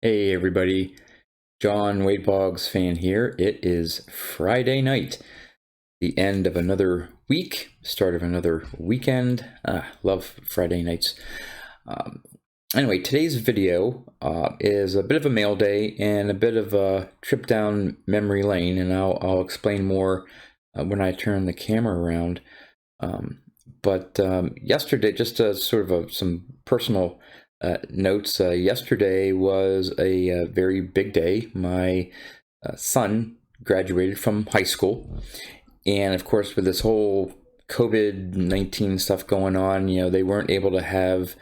Hey everybody, John Wade Boggs fan here. It is Friday night, the end of another week, start of another weekend. Love Friday nights. Um, anyway, today's video is a bit of a mail day and a bit of a trip down memory lane, and I'll explain more when I turn the camera around. But yesterday, just some personal notes. Yesterday was a very big day. My son graduated from high school, and of course, with this whole COVID-19 stuff going on, they weren't able to have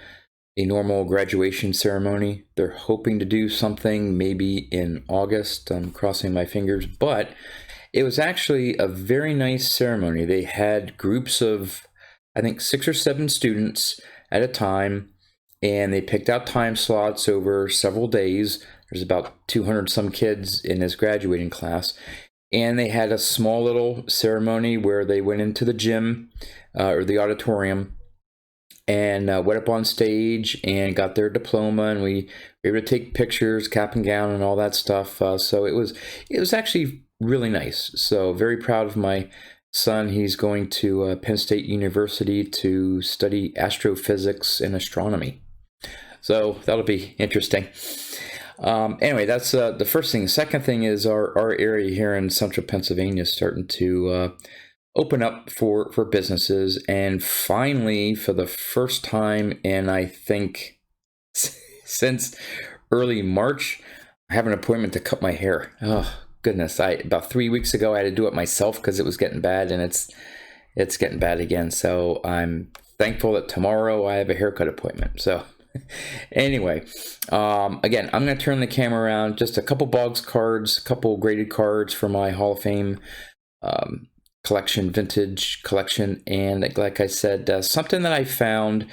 a normal graduation ceremony. They're hoping to do something maybe in August. I'm crossing my fingers, but it was actually a very nice ceremony. They had groups of, I think, 6 or 7 students at a time, and they picked out time slots over several days. There's about 200 some kids in this graduating class, and they had a small little ceremony where they went into the gym or the auditorium and went up on stage and got their diploma, and we were able to take pictures, cap and gown, and all that stuff. So it was actually really nice. So very proud of my son. He's going to Penn State University to study astrophysics and astronomy. So that'll be interesting. Anyway, that's the first thing. The second thing is our area here in central Pennsylvania is starting to open up for businesses, and finally, for the first time in, I think, since early March, I have an appointment to cut my hair. Oh goodness, about 3 weeks ago I had to do it myself because it was getting bad, and it's getting bad again. So I'm thankful that tomorrow I have a haircut appointment. So anyway, again, I'm going to turn the camera around. Just a couple Boggs cards, a couple graded cards for my Hall of Fame collection, vintage collection. And like I said, something that I found,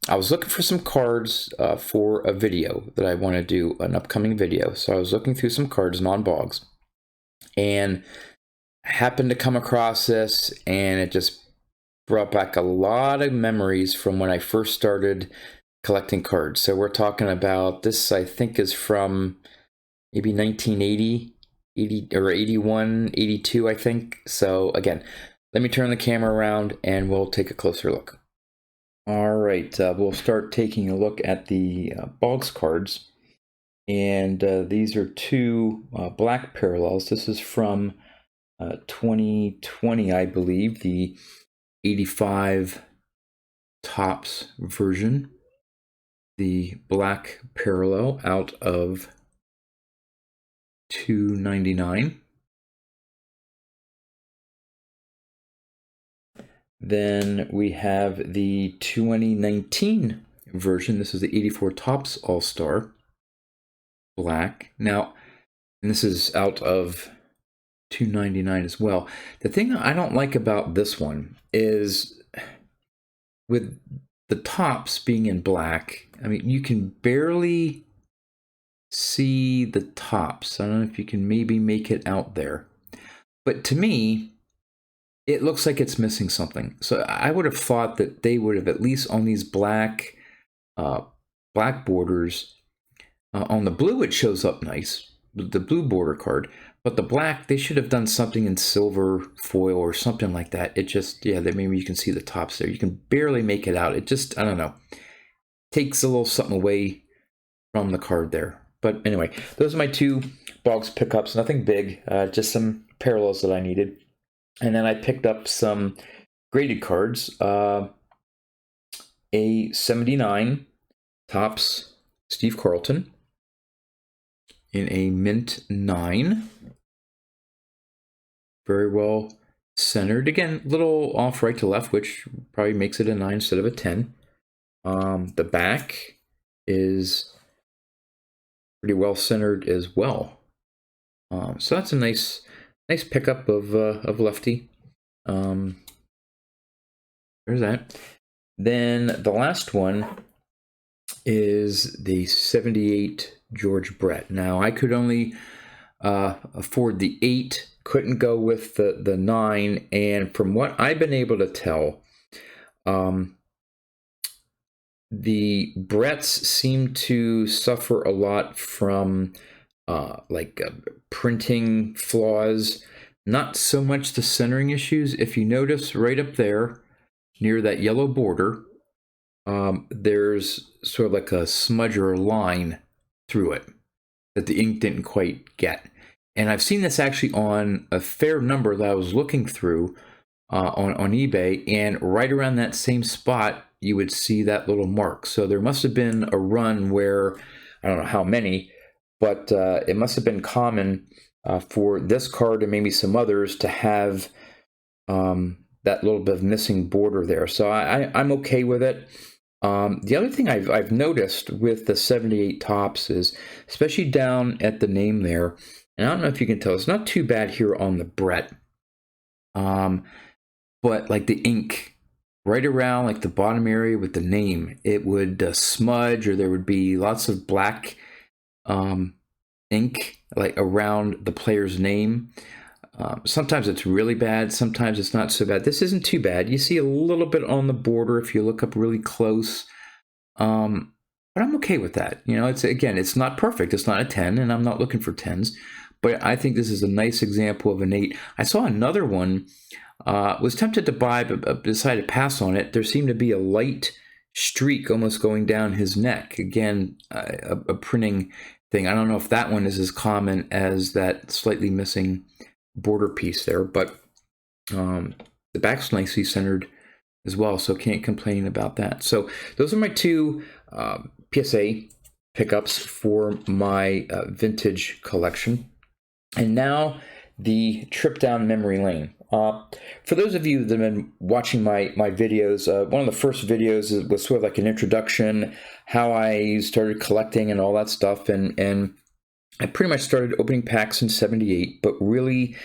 I was looking for some cards for a video that I want to do, an upcoming video. So I was looking through some cards, non-Boggs, and happened to come across this, and it just brought back a lot of memories from when I first started collecting cards. So we're talking about this, I think, is from maybe 1980, 80 or 81, 82, I think. So again, let me turn the camera around and we'll take a closer look. All right, we'll start taking a look at the Boggs cards. And these are two black parallels. This is from 2020, I believe, the 85 Topps version. The black parallel out of $2.99. Then we have the 2019 version. This is the 84 Topps All-Star black. Now, and this is out of $2.99 as well. The thing I don't like about this one is with the tops being in black, I mean, you can barely see the tops. I don't know if you can maybe make it out there. But to me, it looks like it's missing something. So I would have thought that they would have, at least on these black borders, on the blue it shows up nice, the blue border card, but the black, they should have done something in silver foil or something like that. It just, yeah, that maybe you can see the tops there. You can barely make it out. It just, I don't know, takes a little something away from the card there. But anyway, those are my two Boggs pickups. Nothing big, just some parallels that I needed. And then I picked up some graded cards. A 79 Topps Steve Carlton in a mint 9. Very well centered. Again, a little off right to left, which probably makes it a 9 instead of a 10. The back is pretty well centered as well. So that's a nice pickup of lefty. There's that. Then the last one is the 78 George Brett. Now I could only afford the 8, couldn't go with the 9, and from what I've been able to tell, The Bretts seem to suffer a lot from printing flaws, not so much the centering issues. If you notice right up there near that yellow border, there's sort of like a smudge or a line through it that the ink didn't quite get. And I've seen this actually on a fair number that I was looking through on eBay, and right around that same spot, you would see that little mark. So there must have been a run where, I don't know how many, but it must have been common for this card and maybe some others to have that little bit of missing border there. So I'm okay with it. The other thing I've noticed with the 78 tops is, especially down at the name there, and I don't know if you can tell, it's not too bad here on the Brett, but like the ink right around like the bottom area with the name, it would smudge, or there would be lots of black ink like around the player's name. Sometimes it's really bad, sometimes it's not so bad. This isn't too bad. You see a little bit on the border if you look up really close. But I'm okay with that. You know, it's not perfect. It's not a 10, and I'm not looking for 10s. But I think this is a nice example of an 8. I saw another one, was tempted to buy, but decided to pass on it. There seemed to be a light streak almost going down his neck. Again, a printing thing. I don't know if that one is as common as that slightly missing border piece there, but the back's nicely centered as well, so can't complain about that. So those are my two PSA pickups for my vintage collection. And now the trip down memory lane. For those of you that have been watching my videos, one of the first videos was sort of like an introduction, how I started collecting and all that stuff, and I pretty much started opening packs in 78, but really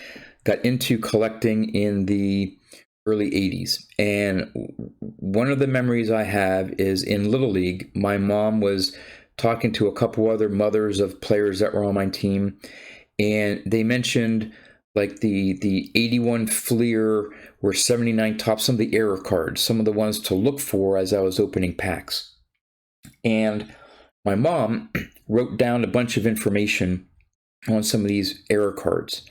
got into collecting in the early 80s. And one of the memories I have is in Little League, my mom was talking to a couple other mothers of players that were on my team, and they mentioned like the 81 Fleer or 79 top, some of the error cards, some of the ones to look for as I was opening packs. And my mom wrote down a bunch of information on some of these error cards.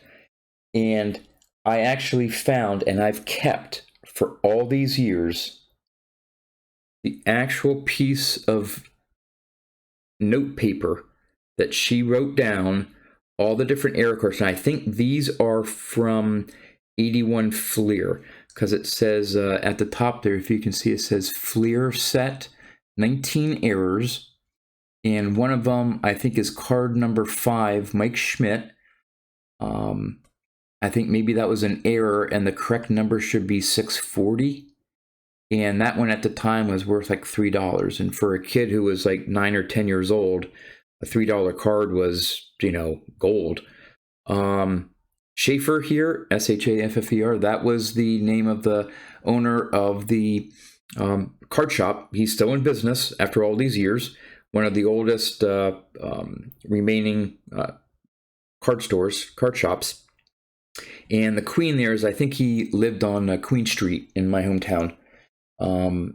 And I actually found, and I've kept for all these years, the actual piece of note paper that she wrote down all the different error cards. And I think these are from 81 Fleer, because it says at the top there, if you can see, it says Fleer set, 19 errors. And one of them, I think, is card number 5, Mike Schmidt. I think maybe that was an error, and the correct number should be 640. And that one at the time was worth like $3. And for a kid who was like 9 or 10 years old, a $3 card was, you know, gold. Schaefer here, Schaffer, that was the name of the owner of the card shop. He's still in business after all these years. One of the oldest remaining card stores, card shops. And the Queen there is, I think he lived on Queen Street in my hometown.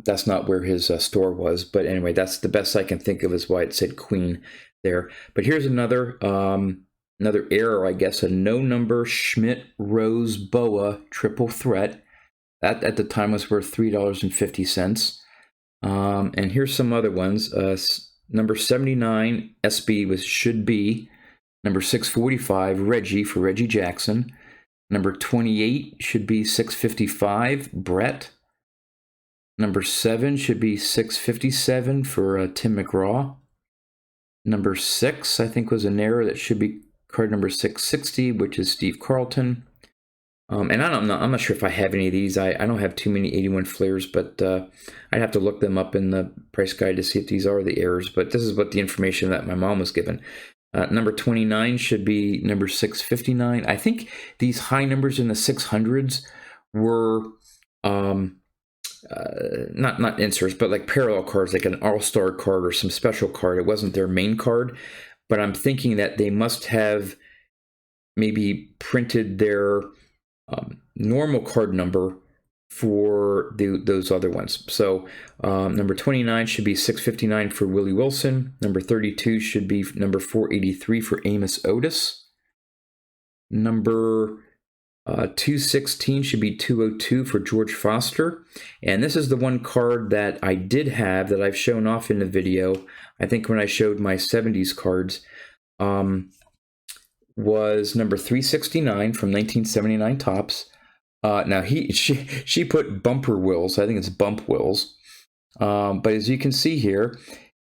That's not where his store was, but anyway, that's the best I can think of is why it said Queen there. But here's another error, I guess, a no number Schmidt Rose Boa triple threat. That at the time was worth $3.50. And here's some other ones. Number 79 SB should be. Number 645 Reggie for Reggie Jackson. Number 28 should be 655 Brett. Number 7 should be 657 for Tim McGraw. Number 6, I think, was an error. That should be card number 660, which is Steve Carlton. And I'm not sure if I have any of these. I don't have too many 81 Flares, but I'd have to look them up in the price guide to see if these are the errors. But this is what the information that my mom was given. Number 29 should be number 659. I think these high numbers in the 600s were not inserts, but like parallel cards, like an all-star card or some special card. It wasn't their main card, but I'm thinking that they must have maybe printed their normal card number for those other ones. So number 29 should be 659 for Willie Wilson. Number 32 should be number 483 for Amos Otis. Number 216 should be 202 for George Foster. And this is the one card that I did have that I've shown off in the video. I think when I showed my 70s cards, was number 369 from 1979 Topps. Now she put bumper wills. I think it's bump wills. But as you can see here,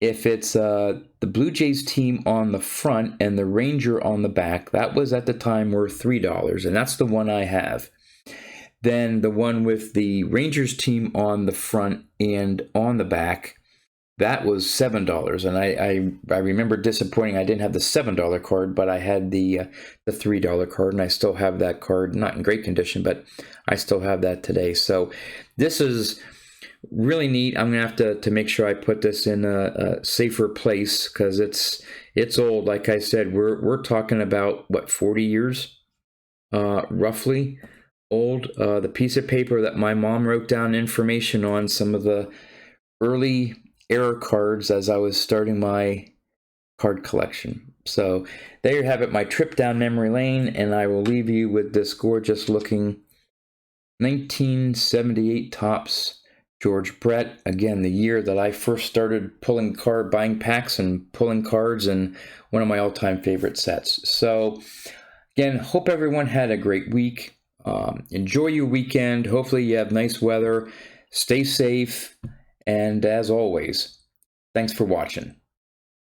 if it's the Blue Jays team on the front and the Ranger on the back, that was at the time worth $3, and that's the one I have. Then the one with the Rangers team on the front and on the back, that was $7, and I remember disappointing. I didn't have the $7 card, but I had the $3 card, and I still have that card. Not in great condition, but I still have that today. So this is really neat. I'm gonna have to make sure I put this in a safer place because it's old. Like I said, we're talking about what, 40 years, roughly old. The piece of paper that my mom wrote down information on some of the early era cards as I was starting my card collection. So there you have it, my trip down memory lane, and I will leave you with this gorgeous looking 1978 Topps George Brett. Again, the year that I first started buying packs and pulling cards, and one of my all-time favorite sets. So again, hope everyone had a great week. Enjoy your weekend. Hopefully you have nice weather. Stay safe. And as always, thanks for watching.